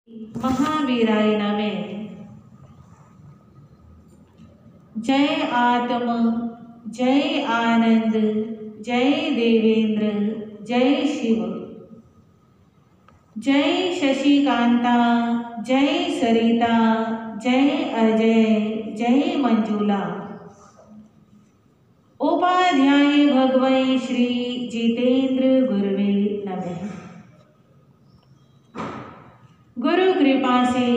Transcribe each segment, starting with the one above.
महावीराय नमः। जय आत्म, जय आनंद, जय देवेंद्र, जय शिव, जय शशिकांता, जय सरिता, जय अजय, जय मंजुला। उपाध्याय भगवै श्री जितेंद्र गुरुवे नमः। गुरु कृपा से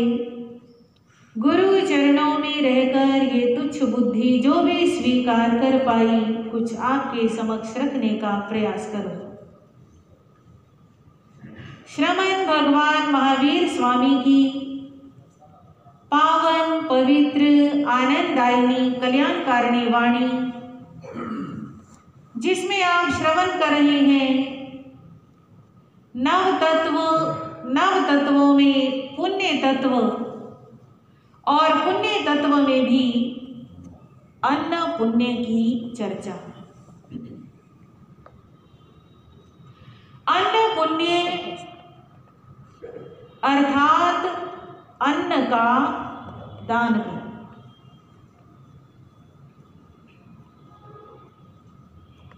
गुरु चरणों में रहकर ये तुच्छ बुद्धि जो भी स्वीकार कर पाई, कुछ आपके समक्ष रखने का प्रयास करो। श्रीमद् भगवान महावीर स्वामी की पावन पवित्र आनंददायिनी कल्याणकारिणी वाणी, जिसमें आप श्रवण कर रहे हैं, नव तत्वों में पुण्य तत्व और पुण्य तत्व में भी अन्न पुण्य की चर्चा। अन्न पुण्य अर्थात अन्न का दान करना।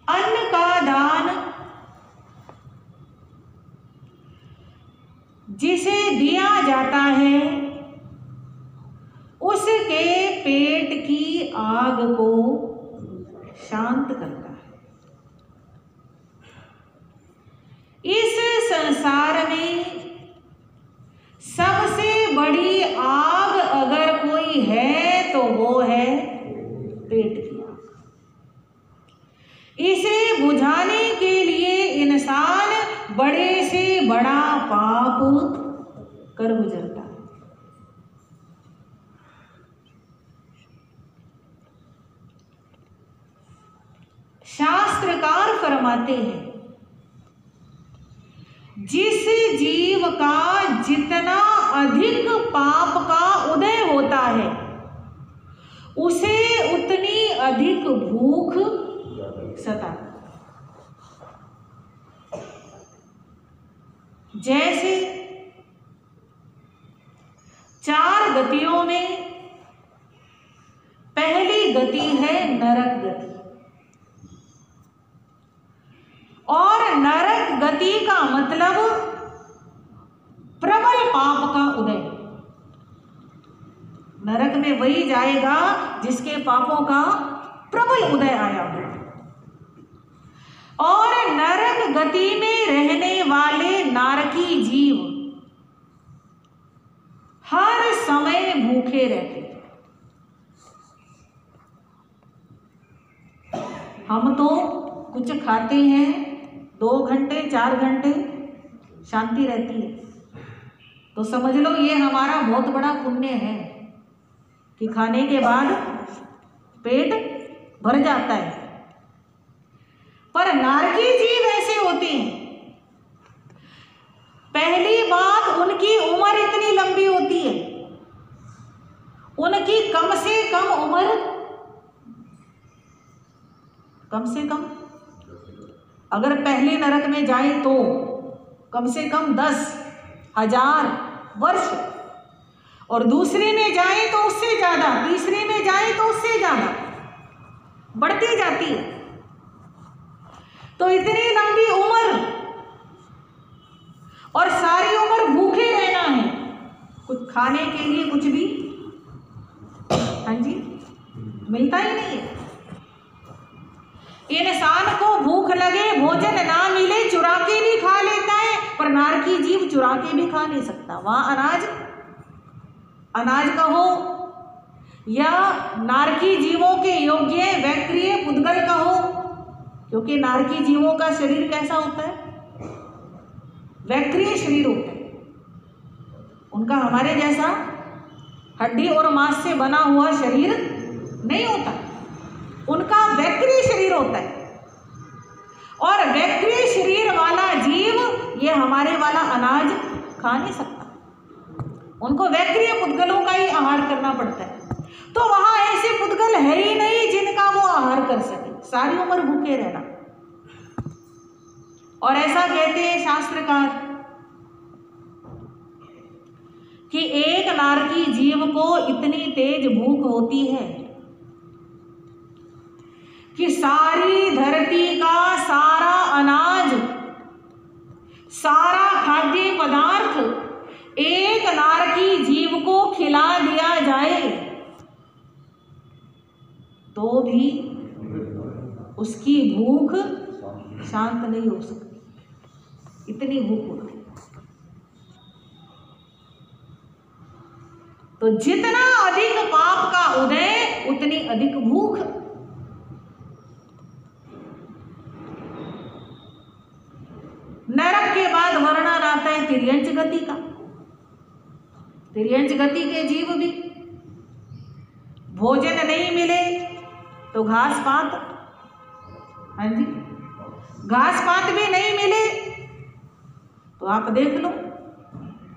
अन्न का दान जिसे दिया जाता है, उसके पेट की आग को शांत करता है। इस संसार में सबसे बड़ी आग अगर कोई है तो वो है पेट की आग। इसे बुझाने के लिए इंसान बड़े से बड़ा पाप कर गुजरता है। शास्त्रकार फरमाते हैं, जिस जीव का जितना अधिक पाप का उदय होता है, उसे उतनी अधिक भूख सताती। जैसे 4 गतियों में पहली गति है नरक गति, और नरक गति का मतलब प्रबल पाप का उदय। नरक में वही जाएगा जिसके पापों का प्रबल उदय आया हो। और नरक गति में रहने वाले नारकी जीव हर समय भूखे रहते। हम तो कुछ खाते हैं, 2 घंटे 4 घंटे शांति रहती है, तो समझ लो ये हमारा बहुत बड़ा पुण्य है कि खाने के बाद पेट भर जाता है। पर नारकी जीव ऐसे होते हैं, पहली बात उनकी उम्र इतनी लंबी होती है, उनकी कम से कम उम्र, कम से कम अगर पहले नरक में जाए तो कम से कम 10,000 वर्ष, और दूसरे में जाए तो उससे ज्यादा, तीसरे में जाए तो उससे ज्यादा बढ़ती जाती है। तो इतनी लंबी उम्र और सारी उम्र भूखे रहना है, कुछ खाने के लिए कुछ भी, हाँ जी, मिलता ही नहीं है। इंसान को भूख लगे, भोजन ना मिले, चुरा के भी खा लेता है, पर नारकी जीव चुरा के भी खा नहीं सकता। वहां अनाज का हो या नारकी जीवों के योग्य वैक्रिय पुद्गल का हो, क्योंकि नारकी जीवों का शरीर कैसा होता है, वैक्रिय शरीर होता है। उनका हमारे जैसा हड्डी और मांस से बना हुआ शरीर नहीं होता, उनका वैक्रिय शरीर होता है। और वैक्रिय शरीर वाला जीव ये हमारे वाला अनाज खा नहीं सकता, उनको वैक्रिय पुद्गलों का ही आहार करना पड़ता है। तो वहां ऐसे पुद्गल है ही नहीं जिनका वो आहार कर सके, सारी उम्र भूखे रहना। और ऐसा कहते हैं शास्त्रकार, कि एक नारकी जीव को इतनी तेज भूख होती है कि सारी धरती का सारा अनाज, सारा खाद्य पदार्थ एक नारकी जीव को खिला दिया जाए तो भी उसकी भूख शांत नहीं हो सकती, इतनी भूख होती है। तो जितना अधिक पाप का उदय उतनी अधिक भूख। नरक के बाद वर्णन आता है तिर्यंच गति का। तिर्यंच गति के जीव भी भोजन नहीं मिले तो घास पात, हाँ जी, घास पात भी नहीं मिले तो आप देख लो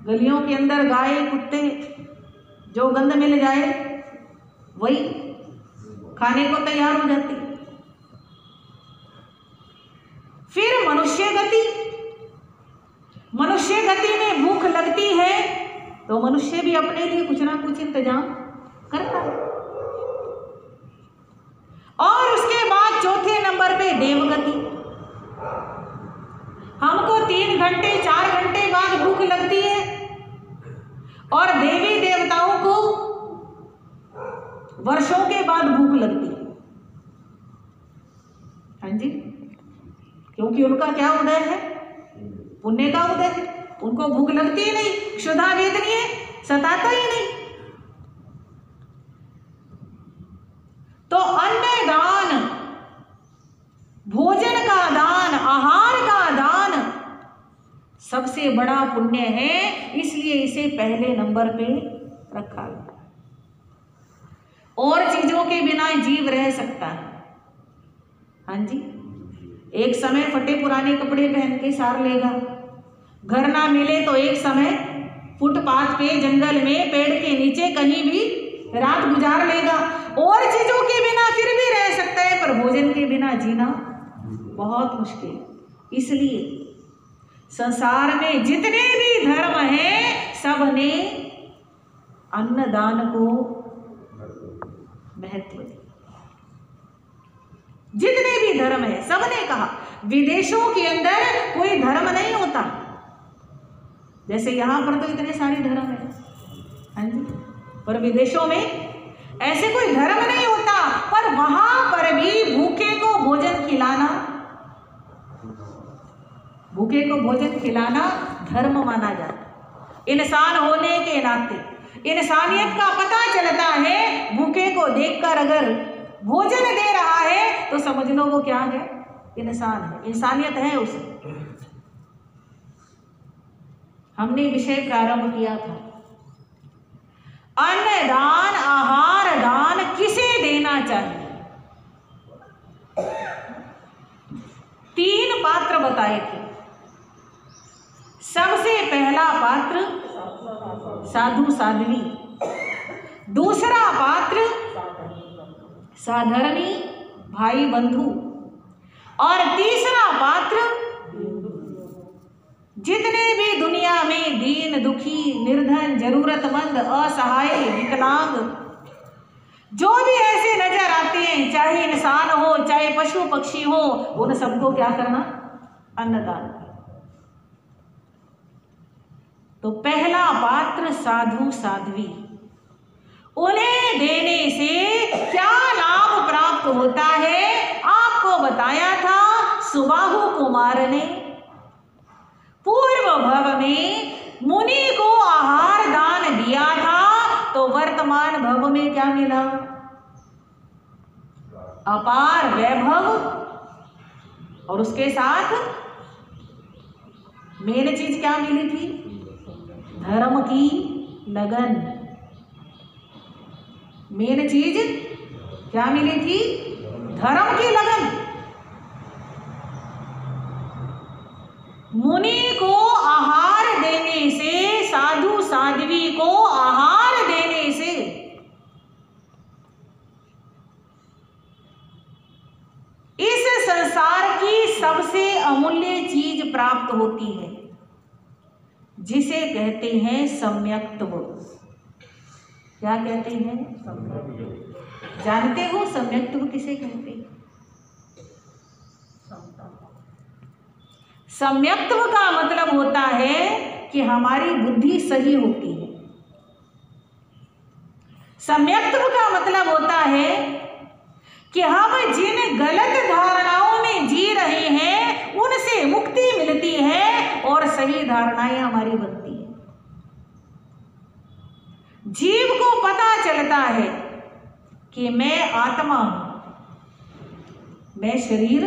गलियों के अंदर गाय कुत्ते जो गंध मिल जाए वही खाने को तैयार हो जाती। फिर मनुष्य गति, मनुष्य गति में भूख लगती है तो मनुष्य भी अपने लिए कुछ ना कुछ इंतजाम करता है। और उसके बाद चौथे नंबर पे देवगति। हमको 3 घंटे 4 घंटे बाद भूख लगती है और देवी देवताओं को वर्षों के बाद भूख लगती है, हाँ जी, क्योंकि उनका क्या उदय है, पुण्य का उदय है, उनको भूख लगती ही नहीं, क्षुधा वेदनीय सताता ही नहीं। तो अन्न दान, भोजन का दान, आहार का दान सबसे बड़ा पुण्य है, इसलिए इसे पहले नंबर पे रखा गया। और चीजों के बिना जीव रह सकता है, हाँ जी, एक समय फटे पुराने कपड़े पहन के सार लेगा, घर ना मिले तो एक समय फुटपाथ पे, जंगल में, पेड़ के नीचे कहीं भी रात गुजार लेगा। और चीजों के बिना फिर भी रह सकता है, पर भोजन के बिना जीना बहुत मुश्किल। इसलिए संसार में जितने भी धर्म हैं सबने अन्नदान को महत्व दिया। जितने भी धर्म है सबने कहा। विदेशों के अंदर कोई धर्म नहीं होता, जैसे यहां पर तो इतने सारे धर्म है, हाँ जी, पर विदेशों में ऐसे कोई धर्म नहीं होता, पर वहां पर भी भूखे को भोजन खिलाना, भूखे को भोजन खिलाना धर्म माना जाता। इंसान होने के नाते इंसानियत का पता चलता है, भूखे को देखकर अगर भोजन दे रहा है तो समझ लो वो क्या है, इंसान है, इंसानियत है उसे। हमने विषय प्रारंभ किया था, अन्न दान, आहार दान किसे देना चाहिए। 3 पात्र बताए थे। सबसे पहला पात्र साधु साध्वी, दूसरा पात्र साधर्मी भाई बंधु, और तीसरा पात्र जितने भी दुनिया में दीन दुखी, निर्धन, जरूरतमंद, असहाय, विकलांग जो भी ऐसे नजर आते हैं, चाहे इंसान हो चाहे पशु पक्षी हो, उन सबको क्या करना, अन्नदान। तो पहला पात्र साधु साध्वी, उन्हें देने से क्या लाभ प्राप्त होता है आपको बताया था सुबाहु कुमार ने। पूर्व भव में मुनि को आहार दान दिया था, तो वर्तमान भव में क्या मिला, अपार वैभव, और उसके साथ मेन चीज क्या मिली थी, धर्म की लगन। मेन चीज क्या मिली थी, धर्म की लगन। मुनि को आहार देने से, साधु साध्वी को आहार देने से इस संसार की सबसे अमूल्य चीज प्राप्त होती है, जिसे कहते हैं सम्यक्त्व। क्या कहते हैं? जानते हो सम्यक्त्व किसे कहते हैं? सम्यक्त्व का मतलब होता है कि हमारी बुद्धि सही होती है। सम्यक्त्व का मतलब होता है कि हम जिन गलत धारणाओं में जी रहे हैं उनसे मुक्ति मिलती है और सही धारणाएं हमारी बनती है। जीव को पता चलता है कि मैं आत्मा हूं, मैं शरीर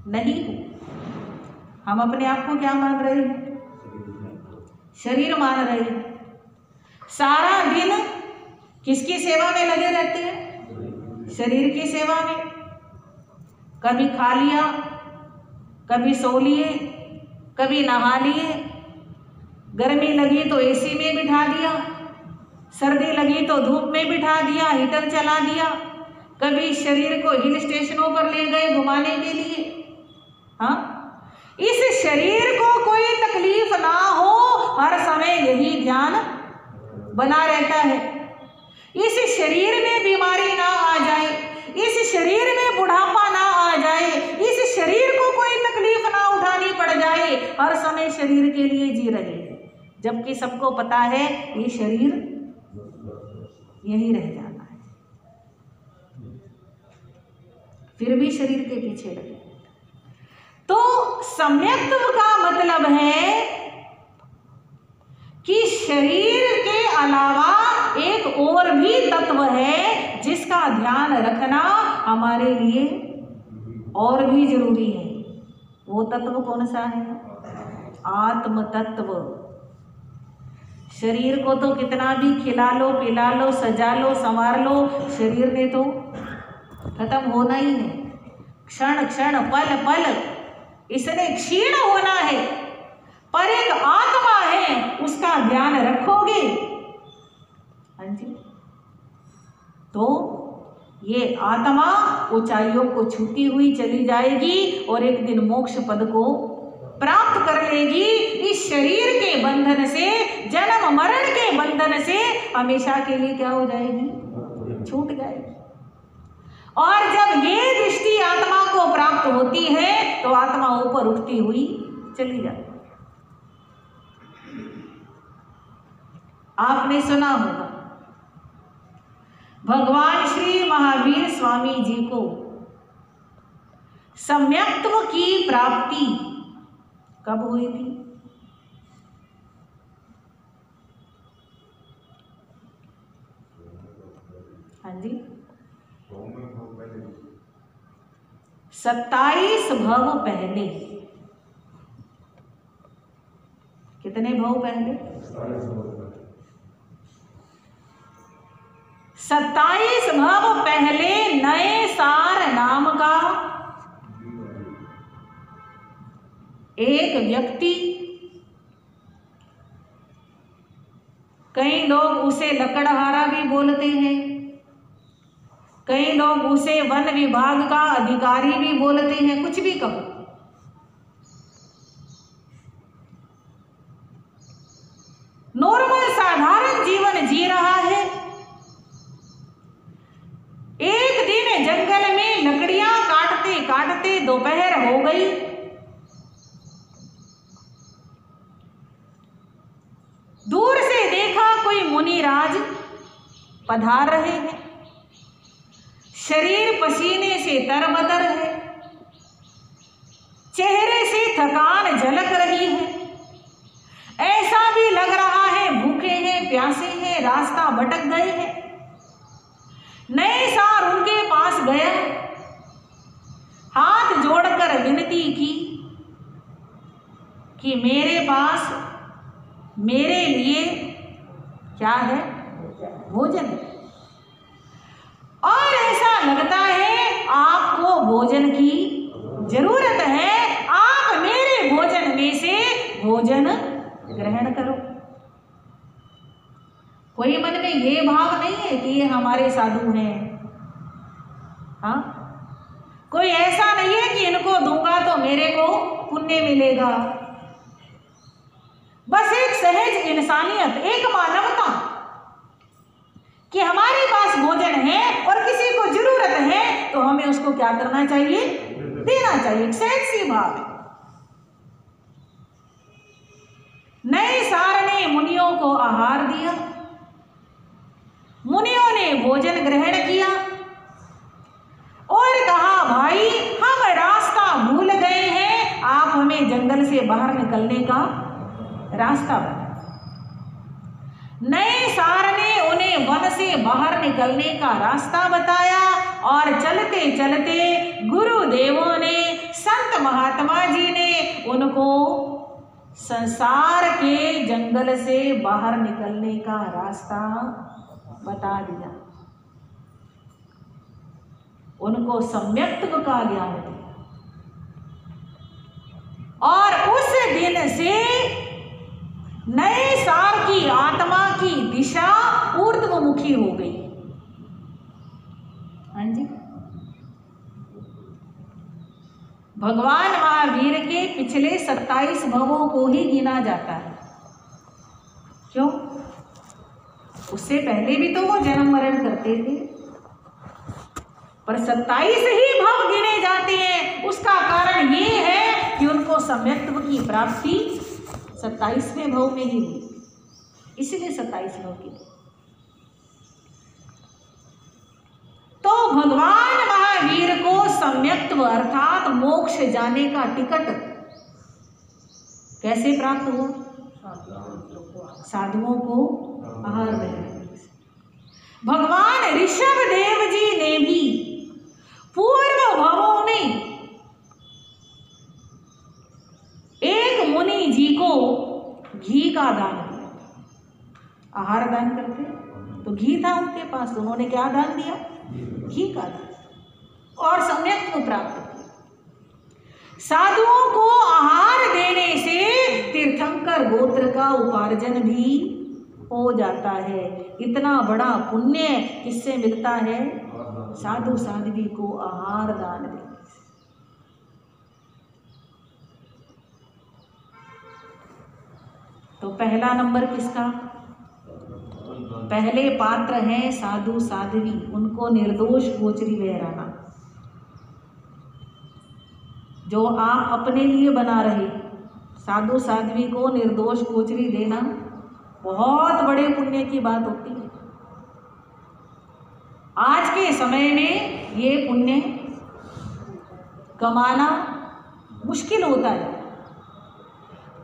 नहीं हूं। हम अपने आप को क्या मान रहे हैं? शरीर मान रहे हैं। सारा दिन किसकी सेवा में लगे रहते हैं? शरीर की सेवा में। कभी खा लिया, कभी सो लिए, कभी नहा लिए, गर्मी लगी तो एसी में बिठा दिया, सर्दी लगी तो धूप में बिठा दिया, हीटर चला दिया, कभी शरीर को हिल स्टेशनों पर ले गए घुमाने के लिए। हाँ, इस शरीर को कोई तकलीफ ना हो, हर समय यही ध्यान बना रहता है। इस शरीर में बीमारी ना आ जाए, इस शरीर में बुढ़ापा ना आ जाए, इस शरीर को कोई तकलीफ ना उठानी पड़ जाए, हर समय शरीर के लिए जी रहे हैं। जबकि सबको पता है ये शरीर यही रह जाना है, फिर भी शरीर के पीछे लगे। तो सम्यक्त्व का मतलब है कि शरीर के अलावा एक और भी तत्व है जिसका ध्यान रखना हमारे लिए और भी जरूरी है। वो तत्व कौन सा है? आत्म तत्व। शरीर को तो कितना भी खिला लो, पिला लो, सजा लो, संवार लो, शरीर ने तो खत्म होना ही है। क्षण क्षण पल पल इसने क्षीण होना है, पर एक आत्मा है, उसका ध्यान रखोगे, हाँ जी, तो ये आत्मा ऊंचाइयों को छूती हुई चली जाएगी और एक दिन मोक्ष पद को प्राप्त कर लेगी। इस शरीर के बंधन से, जन्म मरण के बंधन से हमेशा के लिए क्या हो जाएगी? छूट जाएगी। और जब ये दृष्टि आत्मा को प्राप्त होती है तो आत्मा ऊपर उठती हुई चली जाती है। आपने सुना होगा भगवान श्री महावीर स्वामी जी को सम्यक्त्व की प्राप्ति कब हुई थी? हाँ जी, 27 भव पहले। कितने भव पहले? 27 भव पहले नए सार नाम का एक व्यक्ति, कई लोग उसे लकड़हारा भी बोलते हैं, कई लोग उसे वन विभाग का अधिकारी भी बोलते हैं, कुछ भी कहो, नॉर्मल साधारण जीवन जी रहा है। एक दिन जंगल में लकड़ियां काटते काटते दोपहर हो गई। दूर से देखा कोई मुनिराज पधार रहे हैं, शरीर पसीने से तरबतर है, चेहरे से थकान झलक रही है, ऐसा भी लग रहा है भूखे हैं, प्यासे हैं, रास्ता भटक गए हैं। नए सार उनके पास गया, हाथ जोड़कर विनती की कि मेरे पास मेरे लिए क्या है? भोजन। और ऐसा लगता है आपको भोजन की जरूरत है, आप मेरे भोजन में से भोजन ग्रहण करो। कोई मन में ये भाव नहीं है कि ये हमारे साधु हैं, हाँ, कोई ऐसा नहीं है कि इनको दूंगा तो मेरे को पुण्य मिलेगा। बस एक सहज इंसानियत, एक मानवता कि हमारे पास भोजन है और किसी को जरूरत है तो हमें उसको क्या करना चाहिए, देना चाहिए। सहज सी भाव है। नए सार ने मुनियों को आहार दिया, मुनियों ने भोजन ग्रहण किया और कहा भाई हम रास्ता भूल गए हैं, आप हमें जंगल से बाहर निकलने का रास्ता बताएं। नए सार ने उन्हें वन से बाहर निकलने का रास्ता बताया और चलते चलते गुरुदेवों ने, संत महात्मा जी ने उनको संसार के जंगल से बाहर निकलने का रास्ता बता दिया, उनको सम्यक्त्व का ज्ञान दिया। और उस दिन से नए सार की आत्मा की दिशा ऊर्ध्वमुखी हो गई। हाँ जी, भगवान महावीर के पिछले 27 भवों को ही गिना जाता है। क्यों? उससे पहले भी तो वो जन्म मरण करते थे, पर 27 ही भव गिने जाते हैं। उसका कारण ये है कि उनको सम्यक्त्व की प्राप्ति 27वें भव में ही हुई, इसलिए 27 भव की। तो भगवान महावीर को सम्यक्त्व अर्थात मोक्ष जाने का टिकट कैसे प्राप्त हुआ? साधुओं को आहार देने। भगवान ऋषभ देव जी ने भी पूर्व भवों में एक मुनि जी को घी का दान दिया। आहार दान करते तो घी था उनके पास, तो उन्होंने क्या दान दिया? घी का दान, और सम्यक्त्व प्राप्त किया। साधुओं को आहार देने से तीर्थंकर गोत्र का उपार्जन भी हो जाता है। इतना बड़ा पुण्य किससे मिलता है? साधु साध्वी को आहार दान देने से। तो पहला नंबर किसका? पहले पात्र हैं साधु साध्वी, उनको निर्दोष गोचरी बहराना। जो आप अपने लिए बना रहे, साधु साध्वी को निर्दोष गोचरी देना बहुत बड़े पुण्य की बात होती है। आज के समय में ये पुण्य कमाना मुश्किल होता है।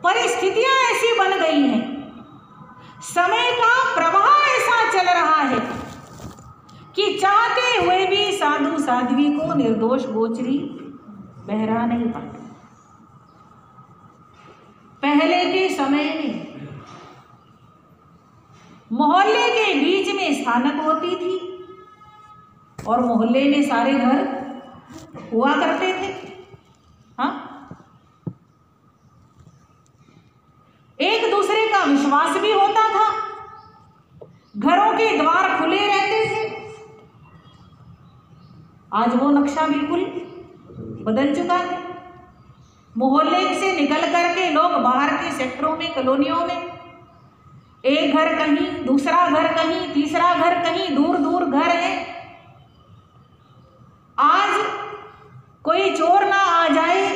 परिस्थितियां ऐसी बन गई हैं, समय का प्रवाह ऐसा चल रहा है कि चाहते हुए भी साधु साध्वी को निर्दोष गोचरी बहरा नहीं पाते। पहले के समय में मोहल्ले के बीच में स्थानक होती थी और मोहल्ले में सारे घर हुआ करते थे। हाँ, एक दूसरे का विश्वास भी होता था, घरों के द्वार खुले रहते थे। आज वो नक्शा बिल्कुल बदल चुका है। मोहल्ले से निकल करके लोग बाहर के सेक्टरों में, कॉलोनियों में, एक घर कहीं, दूसरा घर कहीं, तीसरा घर कहीं, दूर दूर घर है। आज कोई चोर ना आ जाए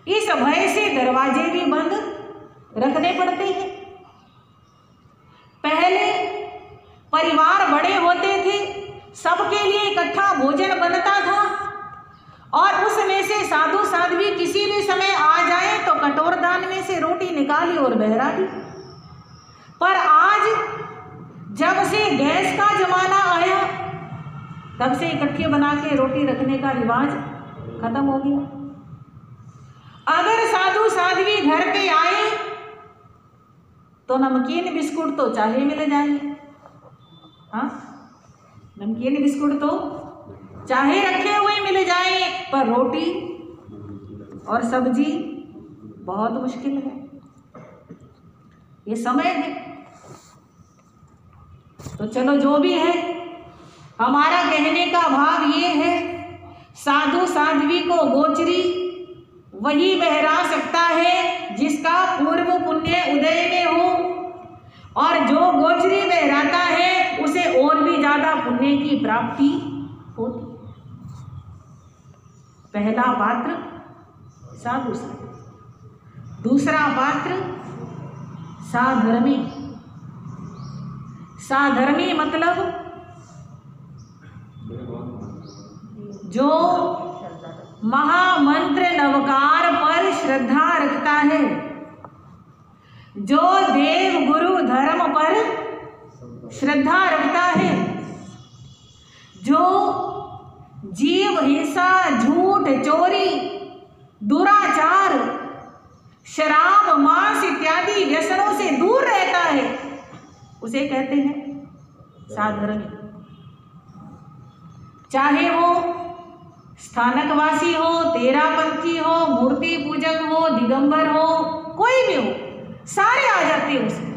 इस भय से दरवाजे भी बंद रखने पड़ते हैं। पहले परिवार बड़े होते थे, सबके लिए इकट्ठा भोजन बनता था और उसमें से साधु साध्वी किसी भी समय आ जाए तो कटोरदान में से रोटी निकाली और बहरा दी। पर आज जब से गैस का जमाना आया तब से इकट्ठे बना के रोटी रखने का रिवाज खत्म हो गया। अगर साधु साध्वी घर पे आए तो नमकीन बिस्कुट तो चाहे मिल जाएंगे। हाँ, नमकीन बिस्कुट तो चाहे रखे हुए मिल जाए, पर रोटी और सब्जी बहुत मुश्किल है। ये समय है। तो चलो जो भी है, हमारा कहने का भाव ये है, साधु साध्वी को गोचरी वही बहरा सकता है जिसका पूर्व पुण्य में उदय में हो, और जो गोचरी में रहता है उसे और भी ज्यादा पुण्य की प्राप्ति होती। पहला पात्र साधु संग, दूसरा पात्र साधर्मी। साधर्मी मतलब जो महामंत्र नवकार पर श्रद्धा रखता है, जो देव गुरु धर्म पर श्रद्धा रखता है, जो जीव हिंसा, झूठ, चोरी, दुराचार, शराब, मांस इत्यादि व्यसनों से दूर रहता है, उसे कहते हैं साधर्मी। चाहे वो स्थानकवासी हो, तेरापंथी हो, मूर्ति पूजक हो, दिगंबर हो, कोई भी हो, सारे आ जाते हैं उसमें।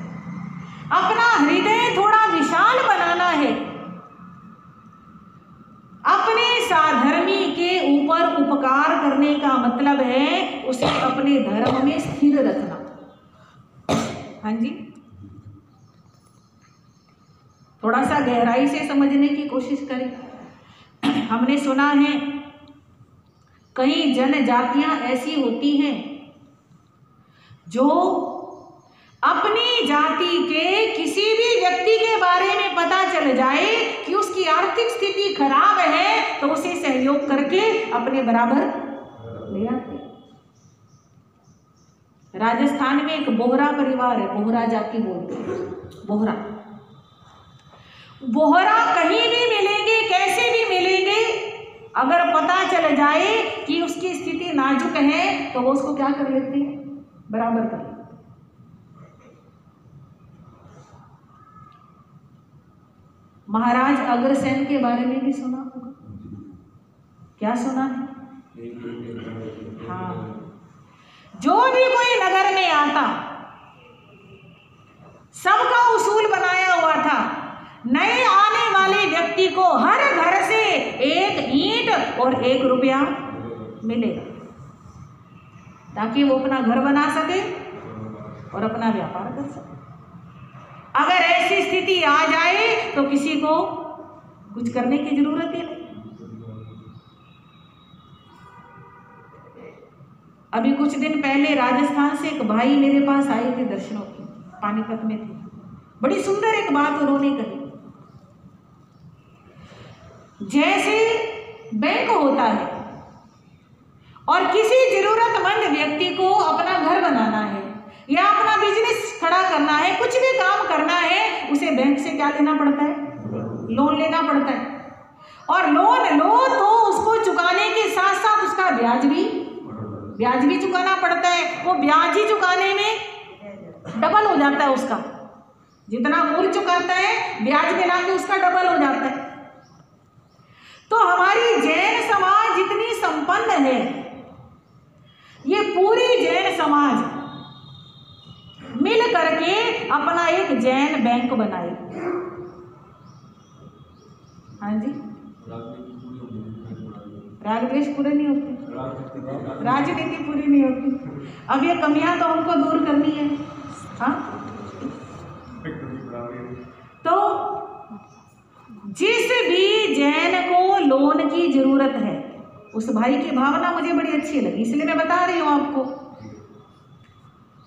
अपना हृदय थोड़ा विशाल बनाना है, अपने साधर्मी के ऊपर उपकार करने का मतलब है उसे अपने धर्म में स्थिर रखना। हाँ जी, थोड़ा सा गहराई से समझने की कोशिश करें। हमने सुना है कई जनजातियां ऐसी होती हैं जो अपनी जाति के किसी भी व्यक्ति के बारे में पता चल जाए कि उसकी आर्थिक स्थिति खराब है तो उसे सहयोग करके अपने बराबर ले आते। राजस्थान में एक बोहरा परिवार है, बोहरा जाति बोलते हैं। बोहरा बोहरा कहीं भी मिलेंगे, कैसे भी मिलेंगे, अगर पता चल जाए कि उसकी स्थिति नाजुक है तो वो उसको क्या कर लेते हैं, बराबर कर लेते। महाराज अग्रसेन के बारे में भी सुना होगा, क्या सुना है? हाँ, जो भी कोई नगर में आता सबका उसूल बनाया हुआ था, नए आने वाले व्यक्ति को हर घर से 1 ईंट और 1 रुपया मिलेगा ताकि वो अपना घर बना सके और अपना व्यापार कर सके। अगर ऐसी स्थिति आ जाए तो किसी को कुछ करने की जरूरत ही नहीं। अभी कुछ दिन पहले राजस्थान से एक भाई मेरे पास आए थे दर्शनों के, पानीपत में थे। बड़ी सुंदर एक बात उन्होंने कही, जैसे बैंक होता है और किसी जरूरतमंद व्यक्ति को अपना घर बनाना है या अपना बिजनेस खड़ा करना है, कुछ भी काम करना है, उसे बैंक से क्या लेना पड़ता है, लोन लेना पड़ता है। और लोन लो तो उसको चुकाने के साथ साथ उसका ब्याज भी चुकाना पड़ता है। वो ब्याज ही चुकाने में डबल हो जाता है उसका, जितना मूल चुकाता है ब्याज मिला के उसका डबल हो जाता है। तो हमारी जैन समाज जितनी संपन्न है, ये पूरी जैन समाज मिल करके अपना एक जैन बैंक बनाए। हाँ जी, रागद्वेष पूरे नहीं होते, राजनीति पूरी नहीं होती। अब ये कमियां तो हमको दूर करनी है। हाँ, तो जिस भी जैन को लोन की जरूरत है, उस भाई की भावना मुझे बड़ी अच्छी लगी, इसलिए मैं बता रही हूँ आपको,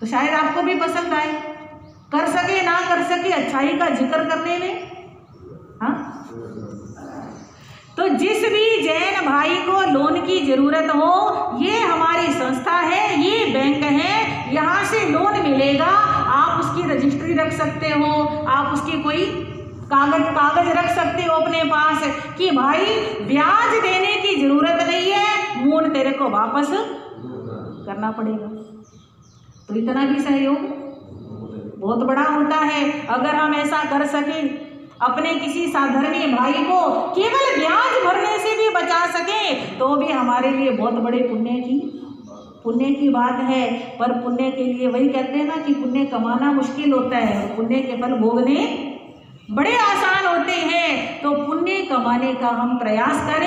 तो शायद आपको भी पसंद आए। कर सके ना कर सके, अच्छाई का जिक्र करने में। हाँ, तो जिस भी जैन भाई को लोन की जरूरत हो, ये हमारी संस्था है, ये बैंक है, यहाँ से लोन मिलेगा। आप उसकी रजिस्ट्री रख सकते हो, आप उसकी कोई कागज रख सकते हो अपने पास कि भाई ब्याज देने की जरूरत नहीं है, मूल तेरे को वापस करना पड़ेगा। तो इतना भी सहयोग बहुत बड़ा होता है। अगर हम ऐसा कर सके, अपने किसी साधर्मी भाई को केवल ब्याज भरने से भी बचा सके, तो भी हमारे लिए बहुत बड़े पुण्य की बात है। पर पुण्य के लिए वही कहते हैं ना कि पुण्य कमाना मुश्किल होता है और पुण्य के फल भोगने बड़े आसान होते हैं। तो पुण्य कमाने का हम प्रयास करें।